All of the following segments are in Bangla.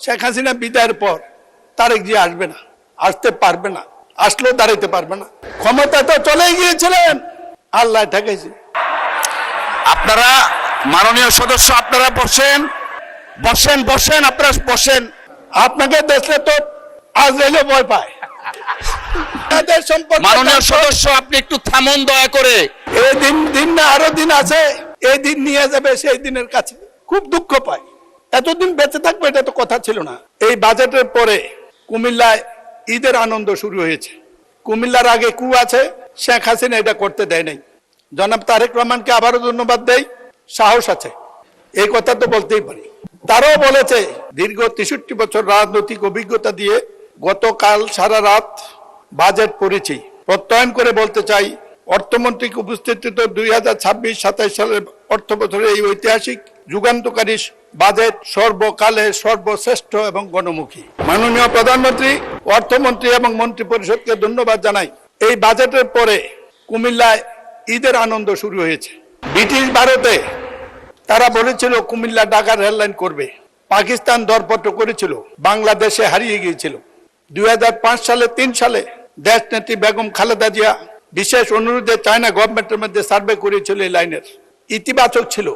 শেখ হাসিনা বিদায়ের পর তারেক জিয়া আসবে না, আসতে পারবে না, আসলেও দাঁড়াইতে পারবে না। ক্ষমতা তো চলেই গিয়েছিলেন, আল্লাহ ঠেকাইছে। আপনারা মাননীয় সদস্য আপনারা বসেন বসেন বসেন আপনারা বসেন। আপনাকে দেখলে তো আজরাইলে ভয় পায়। মাননীয় সদস্য আপনি একটু থামুন দয়া করে। এই দিন না আরো দিন আছে, এই দিন নিয়ে যাবে সেই দিনের কাছে। খুব দুঃখ পায়, এতদিন বেঁচে থাকবে এটা তো কথা ছিল না। এই বাজেটের পরে কুমিল্লায় ঈদের আনন্দ শুরু হয়েছে। কুমিল্লার আগে কু আছে, শেখ হাসিনা এটা করতে দেয় নাই। জনাব তারেক রহমানকে আবারও ধন্যবাদ দেই, সাহস আছে, এই কথা তো বলতেই পারি। তারাও বলেছে দীর্ঘ 63 বছর রাজনৈতিক অভিজ্ঞতা দিয়ে গতকাল সারা রাত বাজেট পড়েছি। প্রত্যয়ন করে বলতে চাই, অর্থমন্ত্রীকে উপস্থিত 2026-27 সালের অর্থ বছরের এই ঐতিহাসিক যুগান্তকারী বাজেট সর্বকালের সর্বশ্রেষ্ঠ এবং গণমুখী। মাননীয় প্রধানমন্ত্রী, অর্থমন্ত্রী এবং মন্ত্রী পরিষদকে ধন্যবাদ জানাই। এই বাজেটের পরে কুমিল্লায় ঈদের আনন্দ শুরু হয়েছে। ব্রিটিশ ভারতে তারা বলেছিল কুমিল্লা ঢাকা রেললাইন করবে, পাকিস্তান দরপত্র করেছিল, বাংলাদেশে হারিয়ে গিয়েছিল। 2005 সালে 3 সালে দেশ নেত্রী বেগম খালেদা জিয়া বিশেষ অনুরোধে চায়না গভর্নমেন্টের মধ্যে সার্ভে করেছিল এই লাইনের, ইতিবাচক ছিল।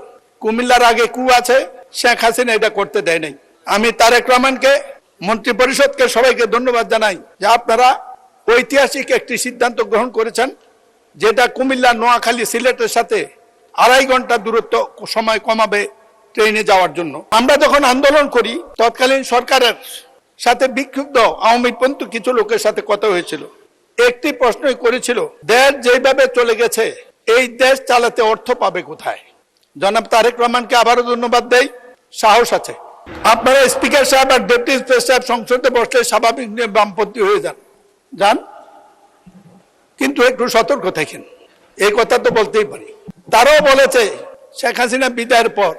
কুমিল্লার আগে কু আছে, শেখ হাসিনা এটা করতে দেয় নাই। আমি তারেক রহমানকে, মন্ত্রী পরিষদকে সবাইকে ধন্যবাদ জানাই যে আপনারা ঐতিহাসিক একটি সিদ্ধান্ত গ্রহণ করেছেন, যেটা কুমিল্লা, নোয়াখালী, সিলেটের সাথে 2.5 ঘন্টা দূরত্ব সময় কমাবে ট্রেনে যাওয়ার জন্য। আমরা যখন আন্দোলন করি তৎকালীন সরকারের সাথে বিক্ষুব্ধ আওয়ামীপন্থী কিছু লোকের সাথে কথা হয়েছিল। একটি প্রশ্নই করেছিল, দেশ যেভাবে চলে গেছে এই দেশ চালাতে অর্থ পাবে কোথায়? জনাব তারেক রহমানকে আবারও ধন্যবাদ দেই, সাহস আছে। আপনারা স্পিকার সাহেব আর ডেপুটি স্পিকার সাহেব সংসদে বসলে স্বাভাবিক নিয়ে বামপন্থী হয়ে যান, কিন্তু একটু সতর্ক থাকেন, এই কথা তো বলতেই পারি। তারাও বলেছে শেখ হাসিনা বিদায়ের পর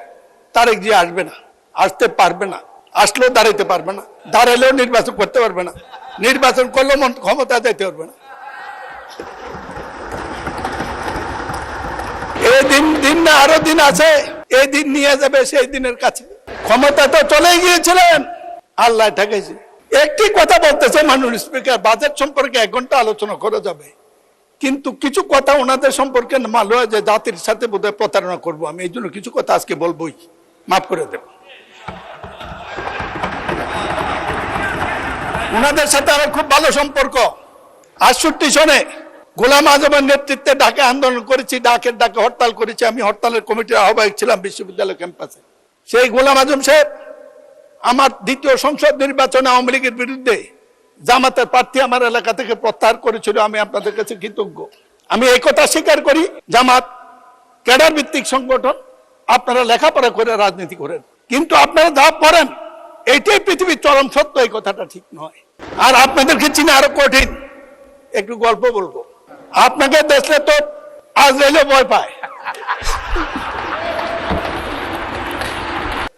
তারেক জিয়া আসবে না, আসতে পারবে না, আসলেও দাঁড়াইতে পারবে না, দাঁড়ালেও নির্বাচন করতে পারবে না, নির্বাচন করলেও ক্ষমতা যেতে পারবে না। এই দিন না আরো দিন আছে, এই দিন নিয়ে যাবে সেই দিনের কাছে। ক্ষমতা তো চলেই গিয়েছিলেন, আল্লাহ ঠেকাইছে। একটি কথা বলতেছে মাননীয় স্পিকার, বাজেট সম্পর্কে 1 ঘন্টা আলোচনা করা যাবে, কিন্তু কিছু কথা ওনাদের সম্পর্কে মাল হয় যে জাতির সাথে বোধহয় প্রতারণা করবো। আমি এই জন্য কিছু কথা আজকে বলবোই, মাফ করে দেব। ওনাদের সাথে আমার খুব ভালো সম্পর্ক। 68 সনে গোলাম আজমের নেতৃত্বে ঢাকা আন্দোলন করেছি, ডাকে হরতাল করেছি। আমি হরতালের কমিটির আহ্বায়ক ছিলাম বিশ্ববিদ্যালয় ক্যাম্পাসে। সেই গোলাম আজম সাহেব আমার 2য় সংসদ নির্বাচনে আওয়ামী লীগের বিরুদ্ধে জামাতের প্রার্থী আমার এলাকা থেকে প্রত্যাহার করেছিল। আমি আপনাদের কাছে কৃতজ্ঞ। আমি এই কথা স্বীকার করি, জামাত ক্যাডার ভিত্তিক সংগঠন, আপনারা লেখাপড়া করে রাজনীতি করেন, কিন্তু আপনারা যা করেন এইটাই পৃথিবীর চরম সত্য, এই কথাটা ঠিক নয়। আর আপনাদেরকে চিনে আরো কঠিন। একটু গল্প বলবো, আপনাকে দেখলে তো আজরাইলে ভয় পায়।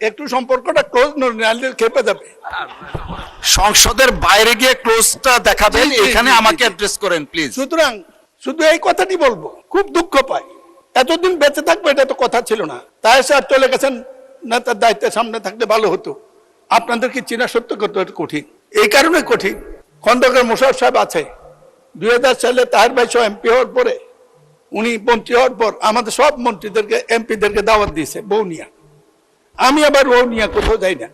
একটু সম্পর্কটা ক্লোজ নাহলে খেপে যাবে। সংসদের বাইরে গিয়ে ক্লোজটা দেখাবেন, এখানে আমাকে অ্যাড্রেস করেন প্লিজ। সুতরাং শুধু এই কথাটি বলবো, খুব দুঃখ পাই, এতদিন বেঁচে থাকবে এটা তো কথা ছিল না। তাই সাহেব চলে গেছেন, নেতার দায়িত্বের সামনে থাকলে ভালো হতো। আপনাদেরকে চেনা সত্য করতে কঠিন, এই কারণে কঠিন। খন্দকার মোশাররফ সাহেব আছে, 2000 সালে তাহের ভাই সহ এমপি হওয়ার পরে, উনি মন্ত্রী হওয়ার পর আমাদের সব মন্ত্রীদেরকে, এমপিদেরকে দাওয়াত দিয়েছে বৌনিয়া। আমি আবার বৌনিয়া কোথাও যাই না,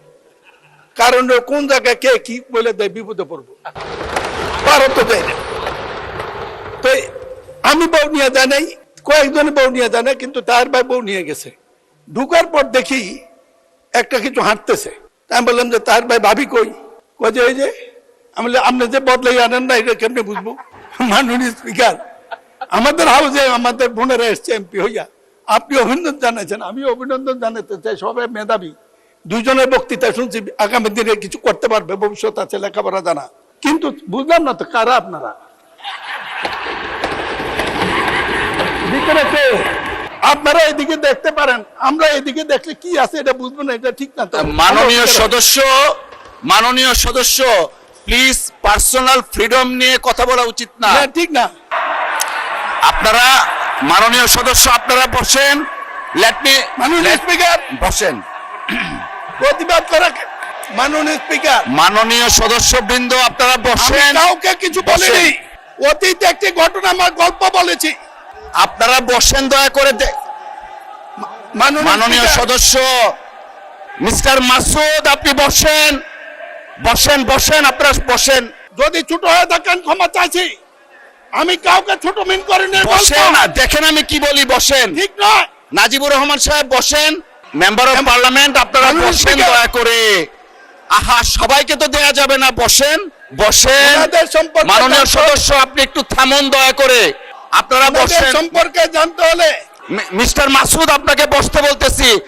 কারণ কোন জায়গায় কে কি বলে দেয় বিপদে পড়বো, ভারত যাই না। তো আমি বৌনিয়া যাই নাই, কয়েকজনে বৌনিয়া যায় না, কিন্তু তাহের ভাই বৌনিয়া গেছে। ঢুকার পর দেখি একটা কিছু হাঁটতেছে। আমি বললাম যে তাহের ভাই ভাবি কই? যে ওই যে। আমি আপনি যে বদলাই আনেন না, এটা কেমনে বুঝবো? মাননীয় স্পিকার, আমাদের হাউসে আমাদের বোনেরা এসছে এমপি হইয়া, আপনি অভিনন্দন জানাইছেন, আমি অভিনন্দন জানাতে চাই। সবাই মেধাবী, 2 জনের বক্তৃতা শুনছি, আগামী দিনে কিছু করতে পারবে, ভবিষ্যৎ আছে, লেখাপড়া জানা। কিন্তু বুঝলাম না তো কারা আপনারা, আপনারা এদিকে দেখতে পারেন, আমরা এদিকে দেখলে কি আছে এটা বুঝবো না, এটা ঠিক না। তো মাননীয় সদস্য প্লিজ, পার্সোনাল ফ্রিডম নিয়ে কথা বলা উচিত না, ঠিক না। আপনারা মাননীয় সদস্য আপনারা বসেন, লেট মি মাননীয় স্পিকার বসেন। প্রতিবাদ করা মাননীয় স্পিকার, মাননীয় সদস্যবৃন্দ আপনারা আমি বসেন। কাউকে কিছু বসেন। বলিনি। অতীতে একটি ঘটনা, আমার গল্প বলেছি। আপনারা বসেন দয়া করে। মাননীয় স্পিকার, সদস্য মিস্টার মাসুদ, আপনি বসেন বসেন বসেন, আপনারা বসেন। যদি ছোট হয়ে থাকেন ক্ষমা চাইছি। আমি কাউকে ছোট মিন করিনি। বসেন, দেখেন আমি কি বলি, বসেন। ঠিক নয়। নাজিবুর রহমান সাহেব বসেন। মেম্বার অফ পার্লামেন্ট আপনারা মাননীয় বসেন স্পিকার। দয়া করে। আহা, সবাইকে তো দেয়া যাবে না, বসেন বসেন। ওনাদের সম্পর্কে মাননীয় জানতে- সদস্য আপনি একটু থামুন দয়া করে, আপনারা ওনাদের বসেন। সম্পর্কে জানতে হলে মিস্টার মাসুদ আপনাকে বসতে বলতেছি।